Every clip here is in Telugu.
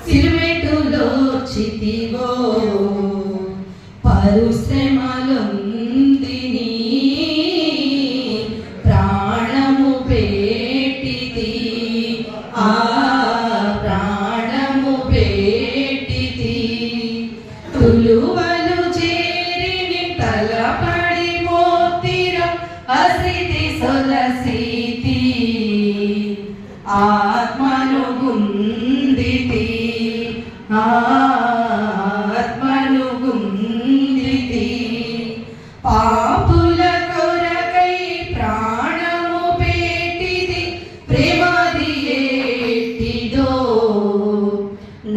సిలువెట్టులో చితివో పరుశ్రమలొందిని ప్రాణము పెట్టితి ఆ ప్రాణము పెట్టితి తులువలు చేరిని తలపడి మోతిర అసితి సొలసితి ఆత్మను గుందితి ఆత్మను గుందితి పాపుల కొరకై ప్రాణము పెట్టిది ప్రేమది ఎట్టిదో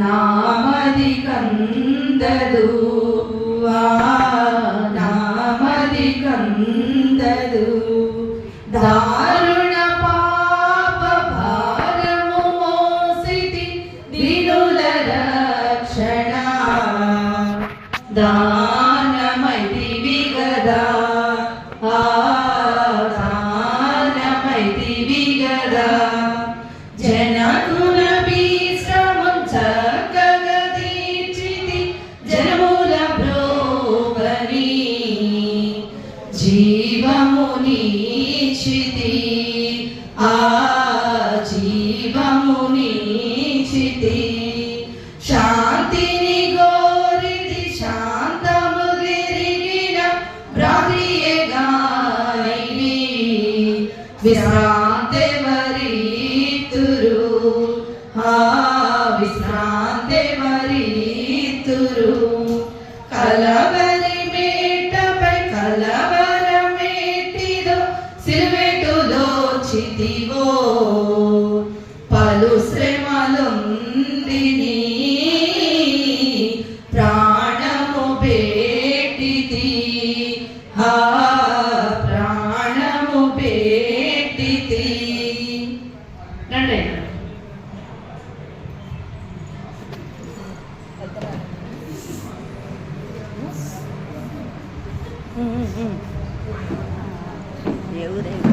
నామది కందదు నామది కందదు దారుణ పాప భారము మోసితి దీనుల రక్షణ దానమైతివి గదా దానమైతివి గదా జనకుల విశ్రమం చక్కగా తీర్చితి జనముల బ్రోవని జీవమునిచితి ఆ జీవమునిచితి శాంతిని గోరిది శాంతము తిరిగిన భ్రాతృయగానైని విశ్రాంతెవరితురు విశ్రాంతెవరితురు కలవరి మేటపై కలవరమేటిదో సిలువెట్టులో చితివో పలు శ్రమలొందిని ప్రాణము పెట్టితి ప్రాణము పెట్టితి రండి ఎవరైనా